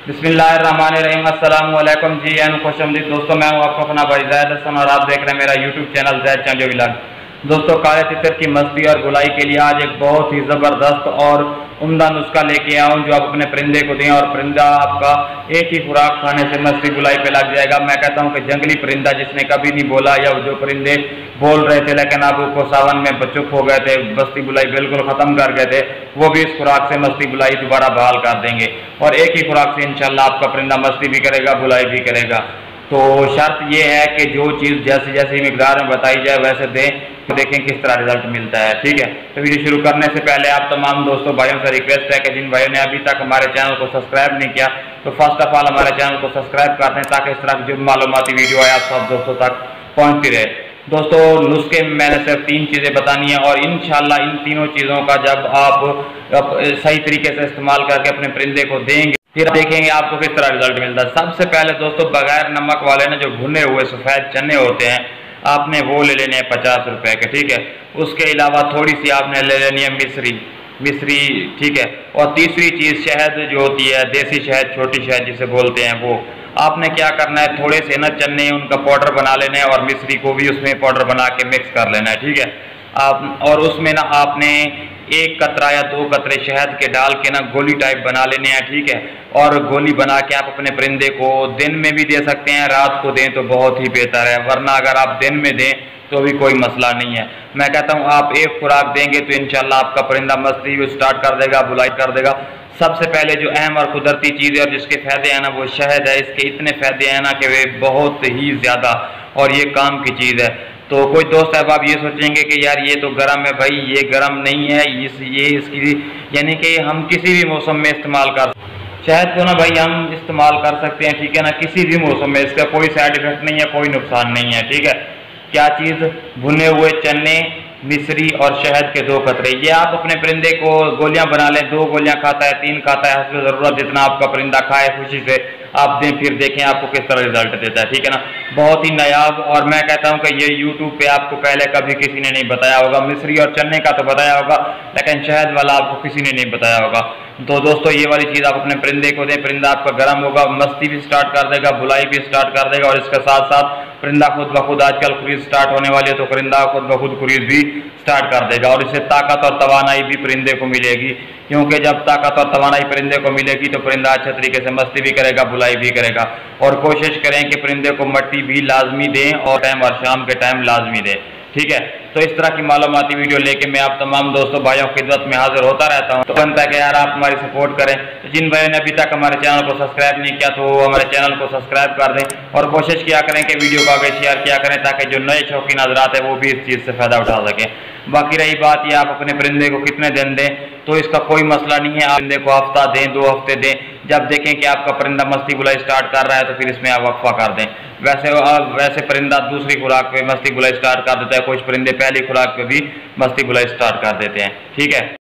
बिस्मिल्लाहिर्रहमानिर्रहीम। अस्सलाम वालेकुम जी एन खुशअमदीद दोस्तों, मैं हूं आपका अपना भाई ज़ैद हसन और आप देख रहे हैं मेरा यूट्यूब चैनल ज़ैद चंजो व्लॉग। दोस्तों, काले तितर की मस्ती और गुलाई के लिए आज एक बहुत ही ज़बरदस्त और उम्दा नुस्खा लेके आया हूं जो आप अपने परिंदे को दें और परिंदा आपका एक ही खुराक खाने से मस्ती गुलाई पे लग जाएगा। मैं कहता हूं कि जंगली परिंदा जिसने कभी नहीं बोला या जो परिंदे बोल रहे थे लेकिन अब वो सावन में चुप हो गए थे, मस्ती बुलाई बिल्कुल ख़त्म कर गए थे, वो भी इस खुराक से मस्ती बुलाई दोबारा बहाल कर देंगे और एक ही खुराक से इंशाल्लाह आपका परिंदा मस्ती भी करेगा, बुलाई भी करेगा। तो शर्त ये है कि जो चीज़ जैसी जैसी मिकदार में बताई जाए वैसे दें, तो देखें किस तरह रिजल्ट मिलता है। ठीक है, तो वीडियो शुरू करने से पहले आप तमाम दोस्तों भाइयों से रिक्वेस्ट है कि जिन भाइयों ने अभी तक हमारे चैनल को सब्सक्राइब नहीं किया तो फर्स्ट ऑफ ऑल हमारे चैनल को सब्सक्राइब कर दें ताकि इस तरह की जो मालूमाती वीडियो है आप सब दोस्तों तक पहुँचती रहे। दोस्तों, नुस्खे में मैंने सिर्फ 3 चीज़ें बतानी है और इंशाल्लाह इन तीनों चीज़ों का जब आप सही तरीके से इस्तेमाल करके अपने परिंदे को देंगे फिर देखेंगे आपको किस तरह रिजल्ट मिलता है। सबसे पहले दोस्तों, बगैर नमक वाले ना जो भुने हुए सफ़ेद चने होते हैं आपने वो ले लेने हैं 50 रुपए के। ठीक है, उसके अलावा थोड़ी सी आपने ले लेनी है मिश्री। ठीक है, और तीसरी चीज़ शहद जो होती है, देसी शहद, छोटी शहद जिसे बोलते हैं, वो आपने क्या करना है, थोड़े से ना चने उनका पाउडर बना लेना है और मिश्री को भी उसमें पाउडर बना के मिक्स कर लेना है। ठीक है, आप और उसमें ना आपने 1 कतरा या 2 कतरे शहद के डाल के ना गोली टाइप बना लेने हैं। ठीक है, और गोली बना के आप अपने परिंदे को दिन में भी दे सकते हैं, रात को दें तो बहुत ही बेहतर है, वरना अगर आप दिन में दें तो भी कोई मसला नहीं है। मैं कहता हूँ आप एक खुराक देंगे तो इंशाल्लाह आपका परिंदा मस्ती भी स्टार्ट कर देगा, बुलाई कर देगा। सबसे पहले जो अहम और कुदरती चीज़ है और जिसके फ़ायदे हैं ना वो शहद है। इसके इतने फ़ायदे हैं ना कि वे बहुत ही ज़्यादा और ये काम की चीज़ है। तो कोई दोस्त साहब आप ये सोचेंगे कि यार ये तो गर्म है, भाई ये गर्म नहीं है, इसकी यानी कि हम किसी भी मौसम में इस्तेमाल कर शहद को ना भाई हम इस्तेमाल कर सकते हैं। ठीक है ना, किसी भी मौसम में इसका कोई साइड इफेक्ट नहीं है, कोई नुकसान नहीं है। ठीक है, क्या चीज़, भुने हुए चने, मिश्री और शहद के 2 कतरे, ये आप अपने परिंदे को गोलियां बना लें। 2 गोलियां खाता है, 3 खाता है, हस्ब ज़रूरत जितना आपका परिंदा खाए खुशी से आप दें, फिर देखें आपको किस तरह रिजल्ट देता है। ठीक है ना, बहुत ही नायाब। और मैं कहता हूं कि ये यूट्यूब पे आपको पहले कभी किसी ने नहीं बताया होगा। मिश्री और चने का तो बताया होगा लेकिन शहद वाला आपको किसी ने नहीं बताया होगा। तो दोस्तों, ये वाली चीज़ आप अपने परिंदे को दें, परिंदा आपका गर्म होगा, मस्ती भी स्टार्ट कर देगा, बुलाई भी स्टार्ट कर देगा और इसके साथ साथ परिंदा खुद ब खुद, आजकल खुरीद स्टार्ट होने वाली है तो परिंदा खुद ब खुद खुरीद भी स्टार्ट कर देगा और इससे ताकत और तवानाई भी परिंदे को मिलेगी, क्योंकि जब ताकत और तवानाई परिंदे को मिलेगी तो परिंदा अच्छे तरीके से मस्ती भी करेगा, बुलाई भी करेगा। और कोशिश करें कि परिंदे को मट्टी भी लाजमी दें और टाइम और शाम के टाइम लाजमी दें। ठीक है, तो इस तरह की मालूमाती वीडियो लेके मैं आप तमाम दोस्तों भाइयों की खिदमत में हाजिर होता रहता हूं। तो बनता है कि यार आप हमारी सपोर्ट करें। तो जिन भाइयों ने अभी तक हमारे चैनल को सब्सक्राइब नहीं किया तो हमारे चैनल को सब्सक्राइब कर दें और कोशिश किया करें कि वीडियो को आगे शेयर किया करें ताकि जो नए शौकीन हज़रात है वो भी इस चीज़ से फ़ायदा उठा सकें। बाकी रही बात ये आप अपने परिंदे को कितने दिन दें तो इसका कोई मसला नहीं है। आप परिंदे को हफ्ता दें, 2 हफ्ते दें, जब देखें कि आपका परिंदा मस्ती बुलाई स्टार्ट कर रहा है तो फिर इसमें आप वक्फा कर दें। वैसे परिंदा दूसरी खुराक पे मस्ती बुलाई स्टार्ट कर देता है, कुछ परिंदे पहली खुराक पे भी मस्ती बुलाई स्टार्ट कर देते हैं। ठीक है।